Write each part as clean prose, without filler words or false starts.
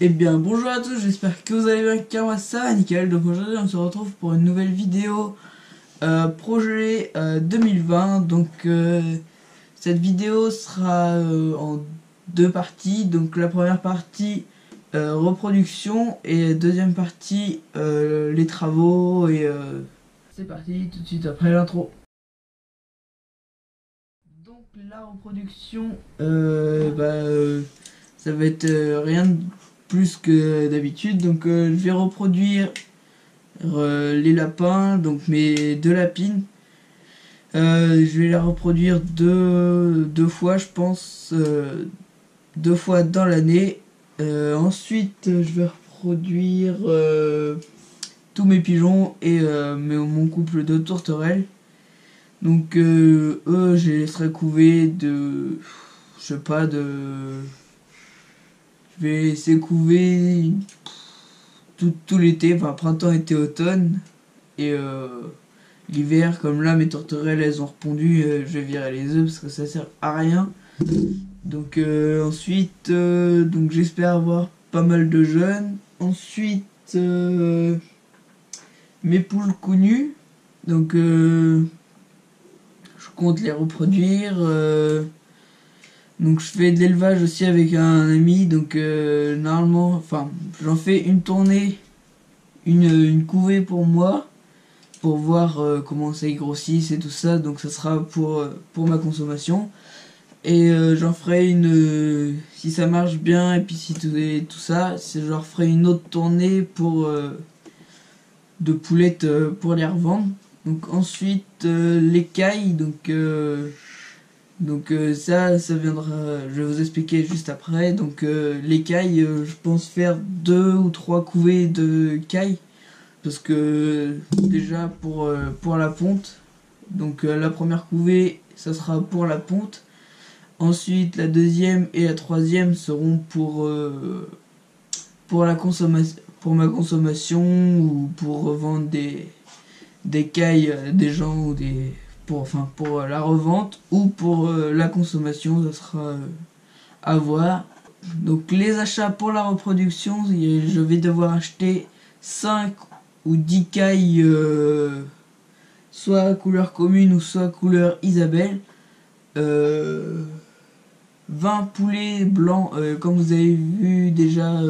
Eh bien bonjour à tous, j'espère que vous allez bien, car moi ça va nickel. Donc aujourd'hui on se retrouve pour une nouvelle vidéo projet 2020. Donc cette vidéo sera en deux parties. Donc la première partie reproduction et deuxième partie les travaux. Et c'est parti tout de suite après l'intro. Donc la reproduction, ça va être rien de plus que d'habitude. Donc je vais reproduire les lapins, donc mes deux lapines. Je vais la reproduire deux fois, je pense, deux fois dans l'année. Ensuite, je vais reproduire tous mes pigeons et mon couple de tourterelles. Donc eux, je les laisserai couver de, je sais pas, de, je vais laisser couver tout l'été, enfin printemps, été, automne. Et l'hiver, comme là mes tourterelles elles ont repondu, je vais virer les œufs parce que ça sert à rien. Donc ensuite, donc j'espère avoir pas mal de jeunes. Ensuite, mes poules connues. Donc je compte les reproduire. Donc je fais de l'élevage aussi avec un ami. Donc normalement, enfin j'en fais une tournée, une couvée pour moi, pour voir comment ça y grossissent et tout ça. Donc ça sera pour ma consommation. Et j'en ferai une, si ça marche bien, et puis si tout ça, je leur ferai une autre tournée pour de poulettes pour les revendre. Donc ensuite l'écaille, ça viendra, je vais vous expliquer juste après. Donc l'écaille, je pense faire 2 ou 3 couvées de caille, parce que déjà pour la ponte. Donc la première couvée, ça sera pour la ponte. Ensuite, la deuxième et la troisième seront pour la consommation, pour ma consommation, ou pour revendre des cailles à des gens, ou pour la revente, ou pour la consommation. Ça sera à voir. Donc les achats pour la reproduction, je vais devoir acheter 5 ou 10 cailles, soit couleur commune ou soit couleur Isabelle. 20 poulets blancs, comme vous avez vu déjà,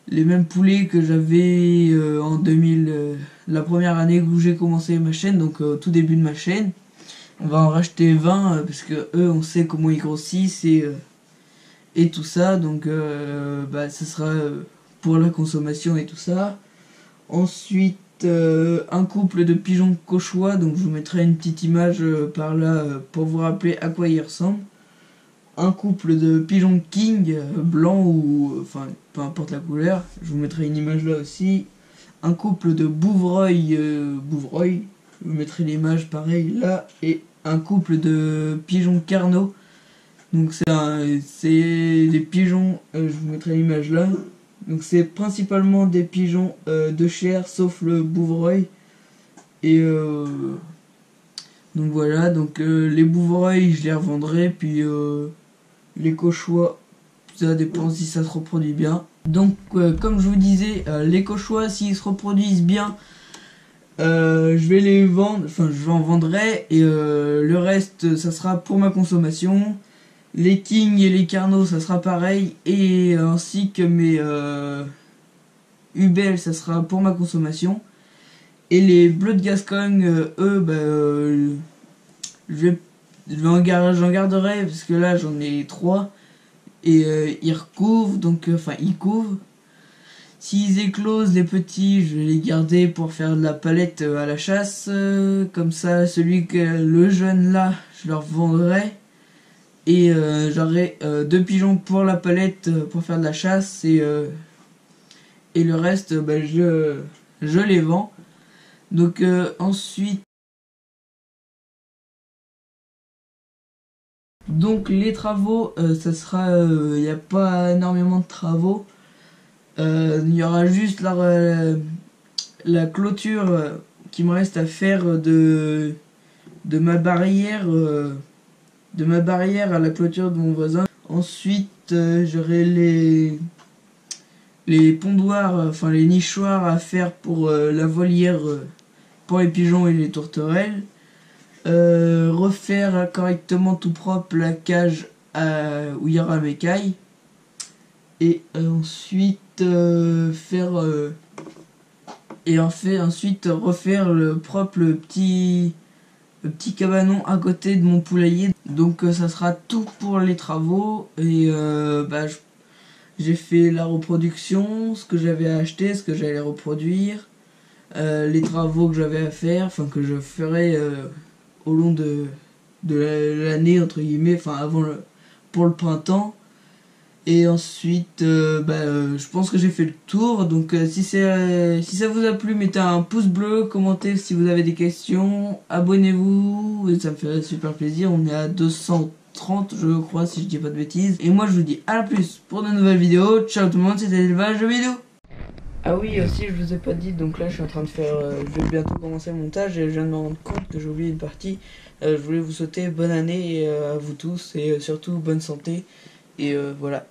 les mêmes poulets que j'avais en 2000, la première année où j'ai commencé ma chaîne, donc au tout début de ma chaîne. On va en racheter 20 parce que eux, on sait comment ils grossissent et tout ça. Donc ce sera pour la consommation et tout ça. Ensuite, un couple de pigeons cauchois, donc je vous mettrai une petite image par là pour vous rappeler à quoi ils ressemblent. Un couple de pigeons king, blanc ou enfin peu importe la couleur, je vous mettrai une image là aussi. Un couple de bouvreuil, je vous mettrai l'image pareil là. Et un couple de pigeons carnot, donc c'est des pigeons, je vous mettrai l'image là. Donc c'est principalement des pigeons de chair, sauf le bouvreuil. Et donc voilà, donc les bouvreuils je les revendrai, puis les cauchois, ça dépend si ça se reproduit bien. Donc comme je vous disais, les cauchois, s'ils se reproduisent bien, je vais les vendre, enfin je en vendrai, et le reste ça sera pour ma consommation. Les kings et les carnots ça sera pareil, et ainsi que mes ubels ça sera pour ma consommation. Et les bleus de Gascogne, eux, j'en garderai, parce que là j'en ai 3 et ils recouvent, donc ils couvent. S'ils éclosent, les petits, je vais les garder pour faire de la palette à la chasse, comme ça le jeune là je leur vendrai, et j'aurai 2 pigeons pour la palette pour faire de la chasse, et le reste je les vends. Donc ensuite, donc les travaux, ça sera, il n'y a pas énormément de travaux. Il y aura juste la clôture qui me reste à faire de ma barrière, à la clôture de mon voisin. Ensuite, j'aurai les pondoirs, enfin les nichoirs à faire pour la volière pour les pigeons et les tourterelles. Refaire correctement tout propre la cage où il y aura mes cailles. Et ensuite ensuite refaire le petit cabanon à côté de mon poulailler. Donc ça sera tout pour les travaux. Et j'ai fait la reproduction, ce que j'avais acheté, ce que j'allais reproduire, les travaux que j'avais à faire, enfin que je ferai au long de l'année entre guillemets, enfin pour le printemps. Et ensuite, je pense que j'ai fait le tour. Donc si ça vous a plu, mettez un pouce bleu, commentez si vous avez des questions, abonnez-vous, et ça me ferait super plaisir. On est à 230 je crois, si je dis pas de bêtises. Et moi je vous dis à la plus pour de nouvelles vidéos. Ciao tout le monde, c'était Élevage Vidéo. Ah oui, aussi je vous ai pas dit, donc là je suis en train de faire, je vais bientôt commencer le montage et je viens de me rendre compte que j'ai oublié une partie. Je voulais vous souhaiter bonne année à vous tous et surtout bonne santé. Et voilà.